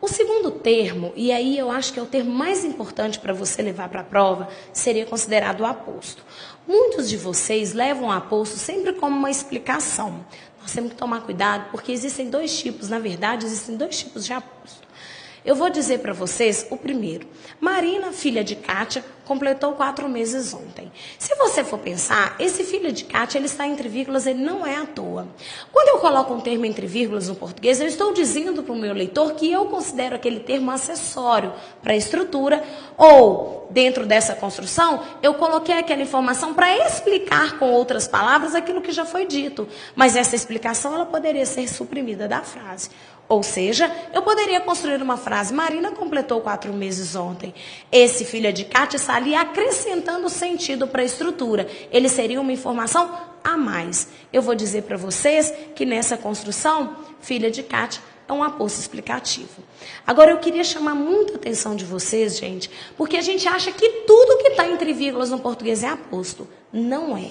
O segundo termo, e aí eu acho que é o termo mais importante para você levar para a prova, seria considerado o aposto. Muitos de vocês levam o aposto sempre como uma explicação. Nós temos que tomar cuidado, porque existem dois tipos, na verdade, existem dois tipos de aposto. Eu vou dizer para vocês o primeiro. Marina, filha de Kátia, completou 4 meses ontem. Se você for pensar, esse filho de Kátia, ele está entre vírgulas, ele não é à toa. Quando eu coloco um termo entre vírgulas no português, eu estou dizendo para o meu leitor que eu considero aquele termo acessório para a estrutura, ou, dentro dessa construção, eu coloquei aquela informação para explicar com outras palavras aquilo que já foi dito. Mas essa explicação, ela poderia ser suprimida da frase. Ou seja, eu poderia construir uma frase: Marina completou 4 meses ontem. Esse filho de Kátia está ali acrescentando sentido para a estrutura. Ele seria uma informação a mais. Eu vou dizer para vocês que nessa construção, filha de Kátia é um aposto explicativo. Agora, eu queria chamar muita atenção de vocês, gente, porque a gente acha que tudo que está entre vírgulas no português é aposto. Não é.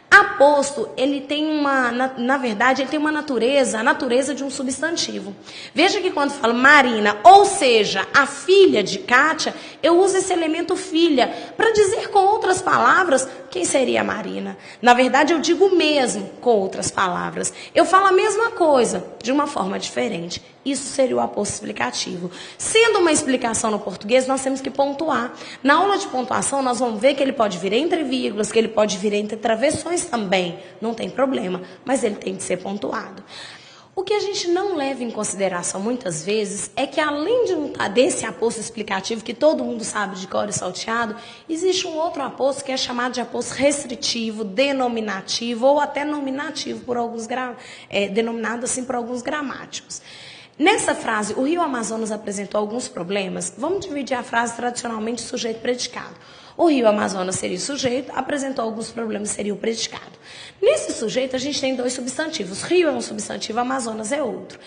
Aposto, ele tem na verdade, ele tem uma natureza, a natureza de um substantivo. Veja que quando falo Marina, ou seja, a filha de Kátia, eu uso esse elemento filha para dizer com outras palavras quem seria a Marina. Na verdade, eu digo mesmo com outras palavras. Eu falo a mesma coisa, de uma forma diferente. Isso seria o aposto explicativo. Sendo uma explicação no português, nós temos que pontuar. Na aula de pontuação, nós vamos ver que ele pode vir entre vírgulas, que ele pode vir entre travessões também. Não tem problema, mas ele tem que ser pontuado. O que a gente não leva em consideração muitas vezes é que, além desse aposto explicativo que todo mundo sabe de cor e salteado, existe um outro aposto que é chamado de aposto restritivo, denominativo ou até nominativo, denominado assim por alguns gramáticos. Nessa frase, o Rio Amazonas apresentou alguns problemas. Vamos dividir a frase tradicionalmente sujeito-predicado. O Rio Amazonas seria o sujeito, apresentou alguns problemas, seria o predicado. Nesse sujeito, a gente tem 2 substantivos. Rio é um substantivo, Amazonas é outro.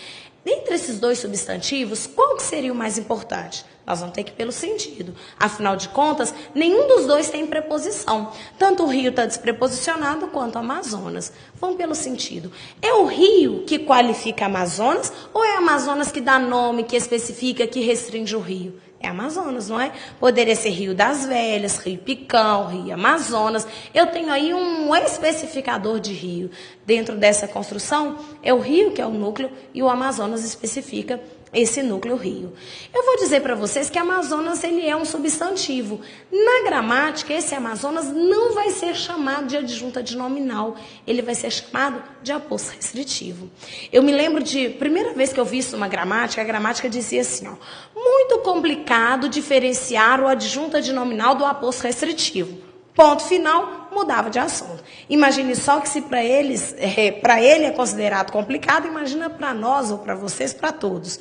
Dentre esses 2 substantivos, qual que seria o mais importante? Nós vamos ter que ir pelo sentido. Afinal de contas, nenhum dos 2 tem preposição. Tanto o Rio está despreposicionado quanto o Amazonas. Vamos pelo sentido. É o Rio que qualifica Amazonas ou é Amazonas que dá nome, que especifica, que restringe o Rio? É Amazonas, não é? Poderia ser Rio das Velhas, Rio Picão, Rio Amazonas. Eu tenho aí um especificador de rio. Dentro dessa construção, é o rio que é o núcleo e o Amazonas especifica esse núcleo rio. Eu vou dizer para vocês que Amazonas ele é um substantivo. Na gramática, esse Amazonas não vai ser chamado de adjunta adnominal. Ele vai ser chamado de aposto restritivo. Eu me lembro de, primeira vez que eu vi isso numa gramática, a gramática dizia assim, ó, muito complicado diferenciar o adjunto adnominal do aposto restritivo. Ponto final, mudava de assunto. Imagine só que se para ele é considerado complicado, imagina para nós ou para vocês, para todos.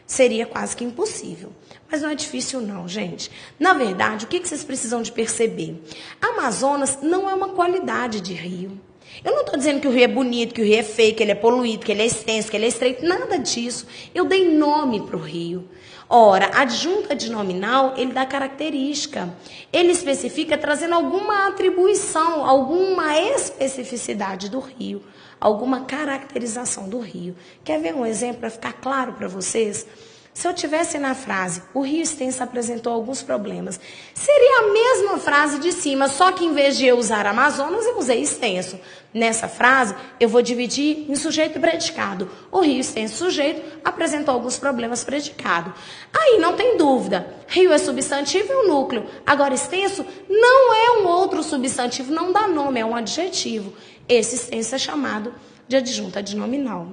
Seria quase que impossível. Mas não é difícil não, gente. Na verdade, o que vocês precisam de perceber? Amazonas não é uma qualidade de rio. Eu não estou dizendo que o rio é bonito, que o rio é feio, que ele é poluído, que ele é extenso, que ele é estreito, nada disso. Eu dei nome para o rio. Ora, adjunta adnominal, ele dá característica. Ele especifica trazendo alguma atribuição, alguma especificidade do rio, alguma caracterização do rio. Quer ver um exemplo para ficar claro para vocês? Se eu tivesse na frase, o rio extenso apresentou alguns problemas, seria a mesma frase de cima, só que em vez de eu usar Amazonas, eu usei extenso. Nessa frase, eu vou dividir em sujeito e predicado. O rio extenso sujeito apresentou alguns problemas predicado. Aí não tem dúvida, rio é substantivo e o núcleo. Agora extenso não é um outro substantivo, não dá nome, é um adjetivo. Esse extenso é chamado de adjunta adnominal.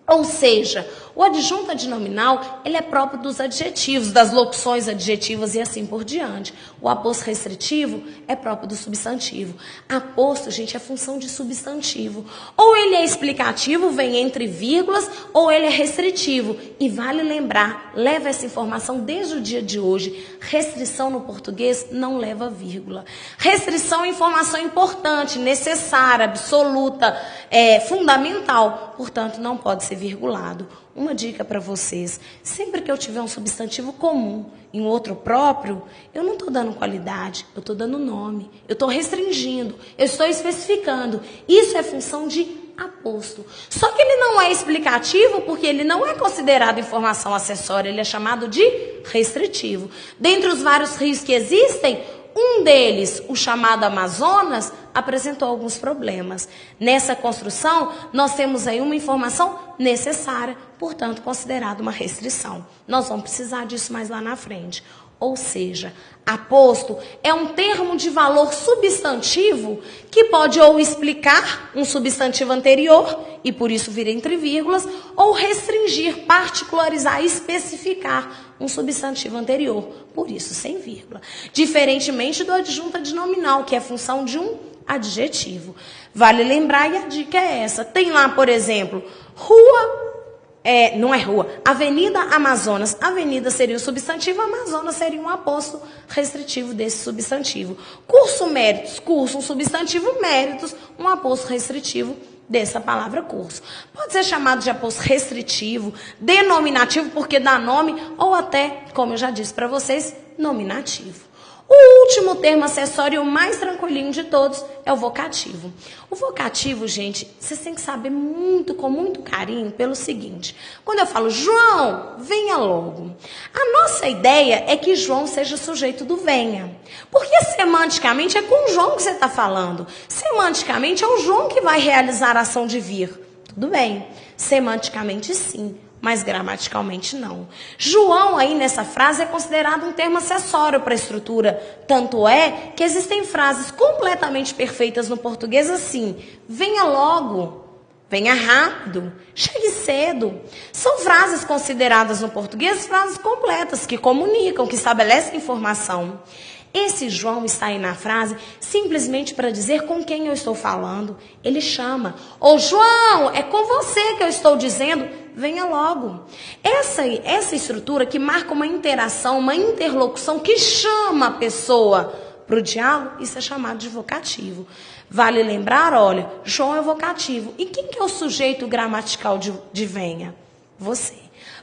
Ou seja, o adjunto adnominal, ele é próprio dos adjetivos, das locuções adjetivas e assim por diante. O aposto restritivo é próprio do substantivo. Aposto, gente, é função de substantivo. Ou ele é explicativo, vem entre vírgulas, ou ele é restritivo. E vale lembrar, leva essa informação desde o dia de hoje, restrição no português não leva vírgula. Restrição é informação importante, necessária, absoluta, fundamental, portanto não pode ser virgulado. Uma dica para vocês, sempre que eu tiver um substantivo comum e um outro próprio, eu não estou dando qualidade, eu estou dando nome, eu estou restringindo, eu estou especificando. Isso é função de aposto. Só que ele não é explicativo porque ele não é considerado informação acessória, ele é chamado de restritivo. Dentre os vários rios que existem, um deles, o chamado Amazonas, apresentou alguns problemas. Nessa construção, nós temos aí uma informação necessária, portanto, considerada uma restrição. Nós vamos precisar disso mais lá na frente. Ou seja, aposto é um termo de valor substantivo que pode ou explicar um substantivo anterior, e por isso vir entre vírgulas, ou restringir, particularizar, especificar um substantivo anterior, por isso sem vírgula. Diferentemente do adjunto adnominal, que é função de um adjetivo. Vale lembrar, e a dica é essa. Tem lá, por exemplo, não é rua, Avenida Amazonas. Avenida seria o substantivo, Amazonas seria um aposto restritivo desse substantivo. Curso méritos, curso, um substantivo, méritos, um aposto restritivo dessa palavra curso. Pode ser chamado de aposto restritivo, denominativo, porque dá nome, ou até, como eu já disse para vocês, nominativo. O último termo acessório, o mais tranquilinho de todos, é o vocativo. O vocativo, gente, vocês têm que saber com muito carinho, pelo seguinte. Quando eu falo, João, venha logo. A nossa ideia é que João seja sujeito do venha. Porque semanticamente é com o João que você está falando. Semanticamente é o João que vai realizar a ação de vir. Tudo bem. Semanticamente sim, mas gramaticalmente não. João aí nessa frase é considerado um termo acessório para a estrutura. Tanto é que existem frases completamente perfeitas no português assim. Venha logo, venha rápido, chegue cedo. São frases consideradas no português frases completas, que comunicam, que estabelecem informação. Esse João está aí na frase simplesmente para dizer com quem eu estou falando. Ele chama. Ô João, é com você que eu estou dizendo, venha logo. Essa estrutura que marca uma interação, uma interlocução que chama a pessoa para o diálogo, isso é chamado de vocativo. Vale lembrar, olha, João é vocativo. E quem que é o sujeito gramatical de venha? Você.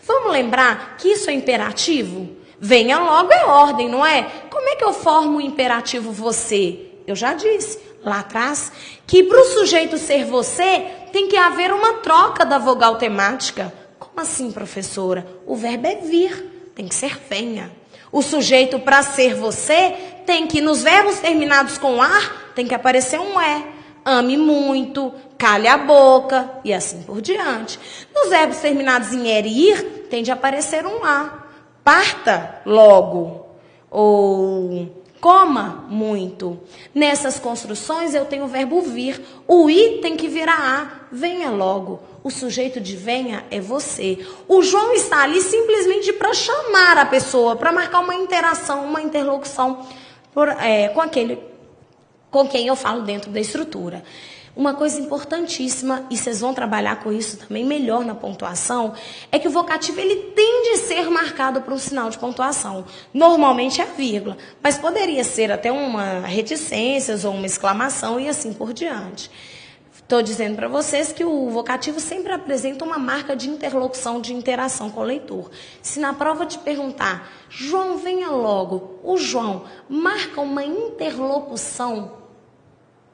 Vamos lembrar que isso é imperativo? Venha logo é ordem, não é? Como é que eu formo o imperativo você? Eu já disse lá atrás que para o sujeito ser você, tem que haver uma troca da vogal temática. Como assim, professora? O verbo é vir, tem que ser venha. O sujeito para ser você, tem que, nos verbos terminados com ar, tem que aparecer um é. Ame muito, cale a boca e assim por diante. Nos verbos terminados em er e ir, tem de aparecer um a. Parta logo, ou coma muito. Nessas construções eu tenho o verbo vir. O i tem que virar a. Venha logo. O sujeito de venha é você. O João está ali simplesmente para chamar a pessoa, para marcar uma interação, uma interlocução com quem eu falo dentro da estrutura. Uma coisa importantíssima, e vocês vão trabalhar com isso também melhor na pontuação, é que o vocativo ele tende a ser marcado por um sinal de pontuação. Normalmente é a vírgula, mas poderia ser até uma reticência ou uma exclamação e assim por diante. Estou dizendo para vocês que o vocativo sempre apresenta uma marca de interlocução, de interação com o leitor. Se na prova te perguntar, João, venha logo, o João marca uma interlocução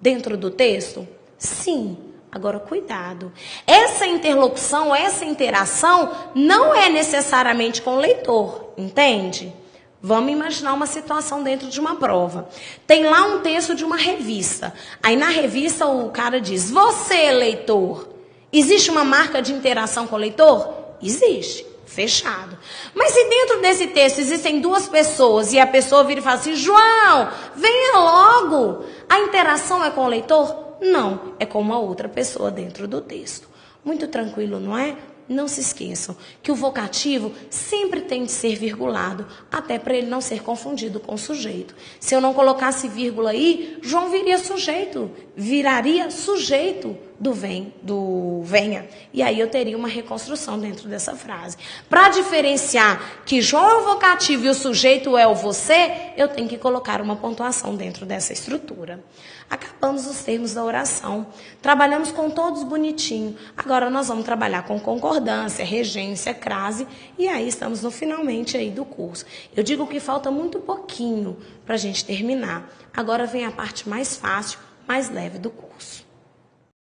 dentro do texto? Sim. Agora, cuidado. Essa interlocução, essa interação não é necessariamente com o leitor, entende? Vamos imaginar uma situação dentro de uma prova. Tem lá um texto de uma revista. Aí na revista o cara diz, você, leitor, existe uma marca de interação com o leitor? Existe. Fechado. Mas se dentro desse texto existem duas pessoas e a pessoa vira e fala assim, João, venha logo. A interação é com o leitor? Não, é com uma outra pessoa dentro do texto. Muito tranquilo, não é? Não se esqueçam que o vocativo sempre tem de ser virgulado, até para ele não ser confundido com o sujeito. Se eu não colocasse vírgula aí, João viraria sujeito do venha. E aí eu teria uma reconstrução dentro dessa frase. Para diferenciar que João é o vocativo e o sujeito é o você, eu tenho que colocar uma pontuação dentro dessa estrutura. Acabamos os termos da oração. Trabalhamos com todos bonitinho. Agora nós vamos trabalhar com concordância, regência, crase. E aí estamos no finalmente aí do curso. Eu digo que falta muito pouquinho para a gente terminar. Agora vem a parte mais fácil, mais leve do curso.